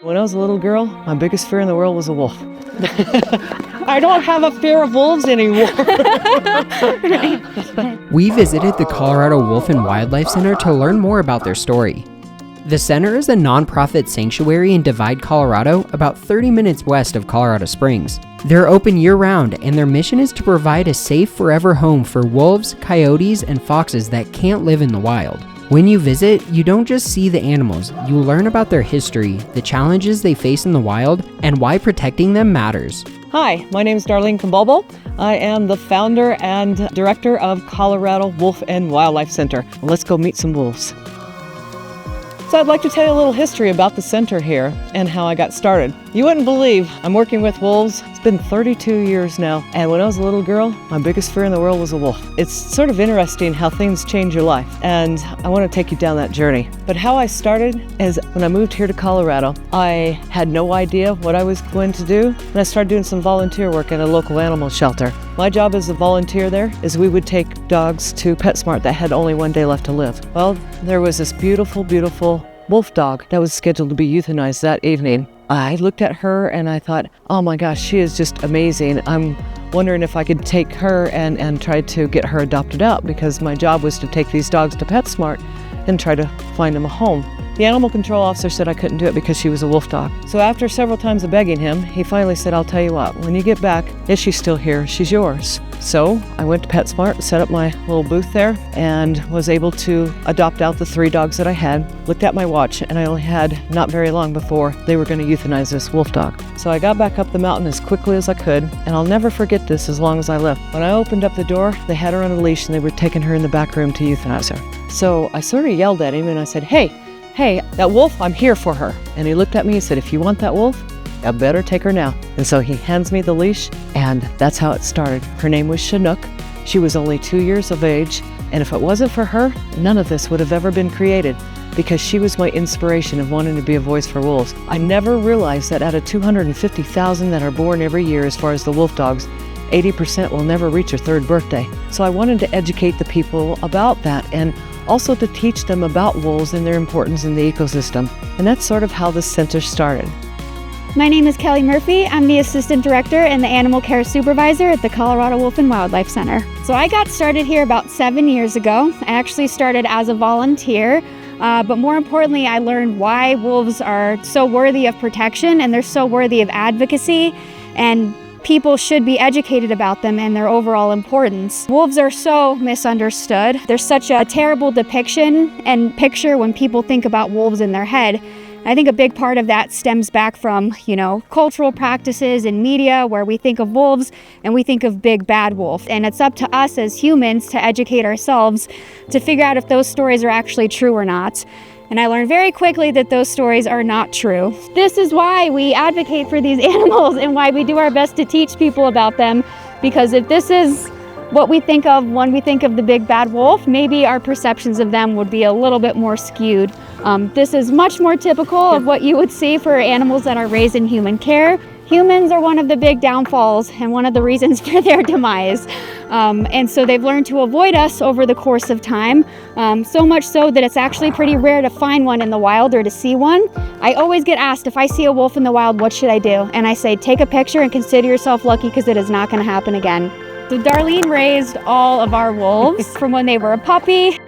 When I was a little girl, my biggest fear in the world was a wolf. I don't have a fear of wolves anymore. We visited the Colorado Wolf and Wildlife Center to learn more about their story. The center is a nonprofit sanctuary in Divide, Colorado, about 30 minutes west of Colorado Springs. They're open year-round, and their mission is to provide a safe forever home for wolves, coyotes, and foxes that can't live in the wild. When you visit, you don't just see the animals, you learn about their history, the challenges they face in the wild, and why protecting them matters. Hi, my name is Darlene Cambalbo. I am the founder and director of Colorado Wolf and Wildlife Center. Let's go meet some wolves. So I'd like to tell you a little history about the center here and how I got started. You wouldn't believe I'm working with wolves. It's been 32 years now, and when I was a little girl, my biggest fear in the world was a wolf. It's sort of interesting how things change your life, and I want to take you down that journey. But how I started is when I moved here to Colorado, I had no idea what I was going to do, and I started doing some volunteer work at a local animal shelter. My job as a volunteer there is we would take dogs to PetSmart that had only one day left to live. Well, there was this beautiful, beautiful wolf dog that was scheduled to be euthanized that evening. I looked at her and I thought, oh my gosh, she is just amazing. I'm wondering if I could take her and try to get her adopted out, because my job was to take these dogs to PetSmart and try to find them a home. The animal control officer said I couldn't do it because she was a wolf dog. So after several times of begging him, he finally said, I'll tell you what, when you get back, if she's still here, she's yours. So I went to PetSmart, set up my little booth there, and was able to adopt out the 3 dogs that I had. Looked at my watch, and I only had not very long before they were going to euthanize this wolf dog. So I got back up the mountain as quickly as I could, and I'll never forget this as long as I live. When I opened up the door, they had her on a leash, and they were taking her in the back room to euthanize her. So I sort of yelled at him, and I said, hey, that wolf, I'm here for her. And he looked at me and said, if you want that wolf, I better take her now. And so he hands me the leash, and that's how it started. Her name was Chinook. She was only 2 years of age, and if it wasn't for her, none of this would have ever been created, because she was my inspiration of wanting to be a voice for wolves. I never realized that out of 250,000 that are born every year, as far as the wolf dogs, 80% will never reach their 3rd birthday. So I wanted to educate the people about that, and also to teach them about wolves and their importance in the ecosystem. And that's sort of how this center started. My name is Kelly Murphy. I'm the Assistant Director and the Animal Care Supervisor at the Colorado Wolf and Wildlife Center. So I got started here about 7 years ago. I actually started as a volunteer, but more importantly, I learned why wolves are so worthy of protection and they're so worthy of advocacy, and people should be educated about them and their overall importance. Wolves are so misunderstood. There's such a terrible depiction and picture when people think about wolves in their head. I think a big part of that stems back from, cultural practices in media where we think of wolves and we think of big bad wolf. And it's up to us as humans to educate ourselves to figure out if those stories are actually true or not. And I learned very quickly that those stories are not true. This is why we advocate for these animals and why we do our best to teach people about them, because if this is what we think of when we think of the big bad wolf, maybe our perceptions of them would be a little bit more skewed. This is much more typical of what you would see for animals that are raised in human care. Humans are one of the big downfalls and one of the reasons for their demise. And so they've learned to avoid us over the course of time, so much so that it's actually pretty rare to find one in the wild or to see one. I always get asked, if I see a wolf in the wild, what should I do? And I say, take a picture and consider yourself lucky, because it is not going to happen again. So Darlene raised all of our wolves from when they were a puppy.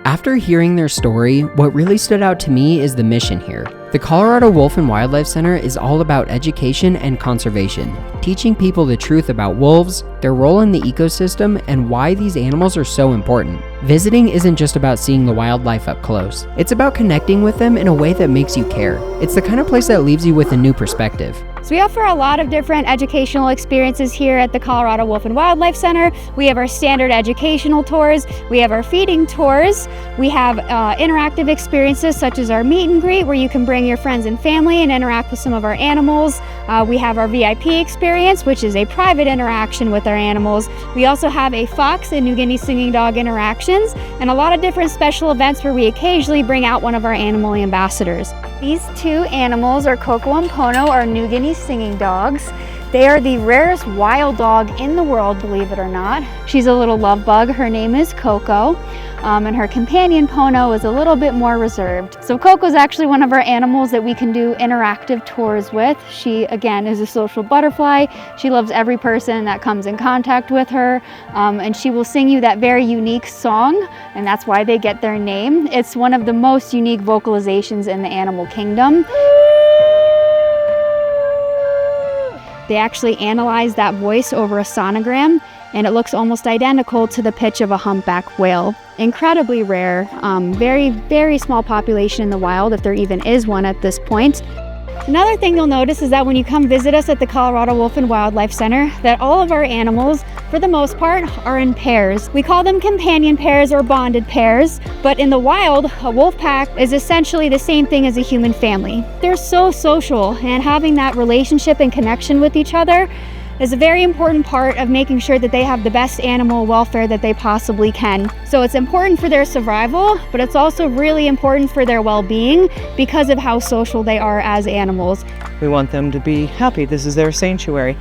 After hearing their story, what really stood out to me is the mission here. The Colorado Wolf and Wildlife Center is all about education and conservation, teaching people the truth about wolves, their role in the ecosystem, and why these animals are so important. Visiting isn't just about seeing the wildlife up close. It's about connecting with them in a way that makes you care. It's the kind of place that leaves you with a new perspective. So we offer a lot of different educational experiences here at the Colorado Wolf and Wildlife Center. We have our standard educational tours. We have our feeding tours. We have interactive experiences such as our meet and greet, where you can bring your friends and family and interact with some of our animals. We have our VIP experience, which is a private interaction with our animals. We also have a fox and New Guinea singing dog interactions, and a lot of different special events where we occasionally bring out one of our animal ambassadors. These 2 animals are Coco and Pono, our New Guinea singing dogs. They are the rarest wild dog in the world, believe it or not. She's a little love bug. Her name is Coco. And her companion Pono is a little bit more reserved. So Coco's actually one of our animals that we can do interactive tours with. She, again, is a social butterfly. She loves every person that comes in contact with her. And she will sing you that very unique song, and that's why they get their name. It's one of the most unique vocalizations in the animal kingdom. They actually analyzed that voice over a sonogram, and it looks almost identical to the pitch of a humpback whale. Incredibly rare, very, very small population in the wild, if there even is one at this point. Another thing you'll notice is that when you come visit us at the Colorado Wolf and Wildlife Center, that all of our animals, for the most part, are in pairs. We call them companion pairs or bonded pairs, but in the wild, a wolf pack is essentially the same thing as a human family. They're so social, and having that relationship and connection with each other is a very important part of making sure that they have the best animal welfare that they possibly can. So it's important for their survival, but it's also really important for their well-being because of how social they are as animals. We want them to be happy. This is their sanctuary.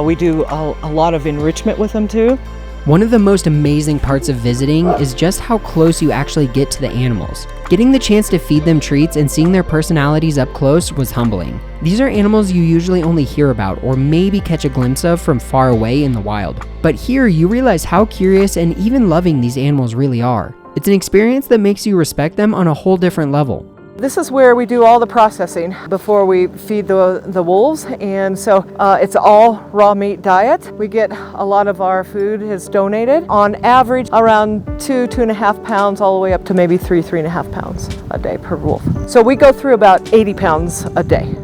We do a lot of enrichment with them too. One of the most amazing parts of visiting is just how close you actually get to the animals. Getting the chance to feed them treats and seeing their personalities up close was humbling. These are animals you usually only hear about or maybe catch a glimpse of from far away in the wild. But here you realize how curious and even loving these animals really are. It's an experience that makes you respect them on a whole different level. This is where we do all the processing before we feed the wolves, and so it's all raw meat diet. We get a lot of our food is donated. On average, around 2.5 pounds, all the way up to maybe 3.5 pounds a day per wolf. So we go through about 80 pounds a day.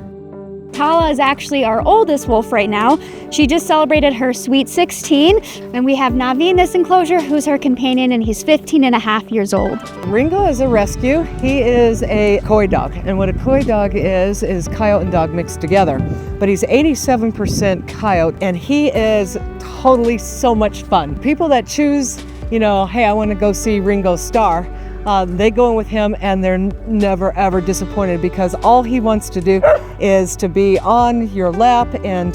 Tala is actually our oldest wolf right now. She just celebrated her sweet 16, and we have Navi in this enclosure, who's her companion, and he's 15 and a half years old. Ringo is a rescue. He is a coy dog, and what a coy dog is coyote and dog mixed together. But he's 87% coyote, and he is totally so much fun. People that choose, hey, I want to go see Ringo Starr, they go in with him and they're never ever disappointed, because all he wants to do is to be on your lap, and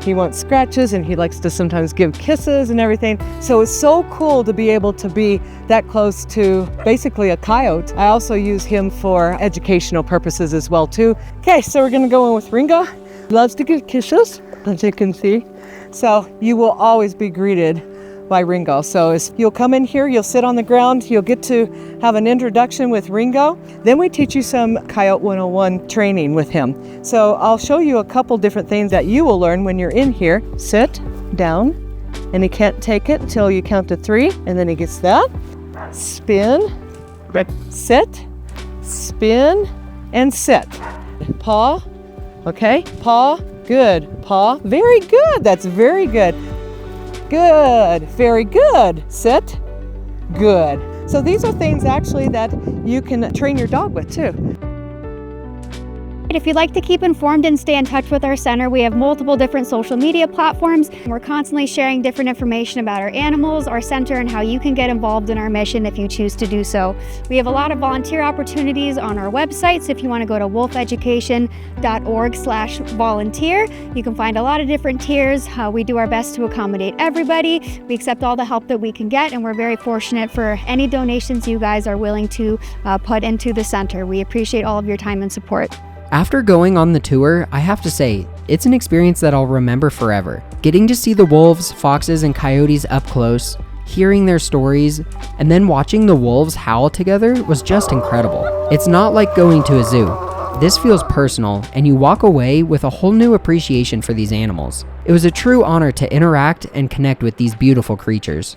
he wants scratches, and he likes to sometimes give kisses and everything. So it's so cool to be able to be that close to basically a coyote. I also use him for educational purposes as well too. Okay, so we're gonna go in with Ringo. He loves to give kisses, as you can see. So you will always be greeted by Ringo. So you'll come in here, you'll sit on the ground, you'll get to have an introduction with Ringo. Then we teach you some Coyote 101 training with him. So I'll show you a couple different things that you will learn when you're in here. Sit down, and he can't take it until you count to 3, and then he gets that. Spin, sit, spin, and sit. Paw, okay, paw, good, paw, very good, that's very good. Good, very good. Sit, good. So these are things actually that you can train your dog with too. If you'd like to keep informed and stay in touch with our center, we have multiple different social media platforms. We're constantly sharing different information about our animals, our center, and how you can get involved in our mission if you choose to do so. We have a lot of volunteer opportunities on our website, so if you want to go to wolfeducation.org/volunteer, you can find a lot of different tiers. We do our best to accommodate everybody. We accept all the help that we can get, and we're very fortunate for any donations you guys are willing to put into the center. We appreciate all of your time and support. After going on the tour, I have to say, it's an experience that I'll remember forever. Getting to see the wolves, foxes, and coyotes up close, hearing their stories, and then watching the wolves howl together was just incredible. It's not like going to a zoo. This feels personal, and you walk away with a whole new appreciation for these animals. It was a true honor to interact and connect with these beautiful creatures.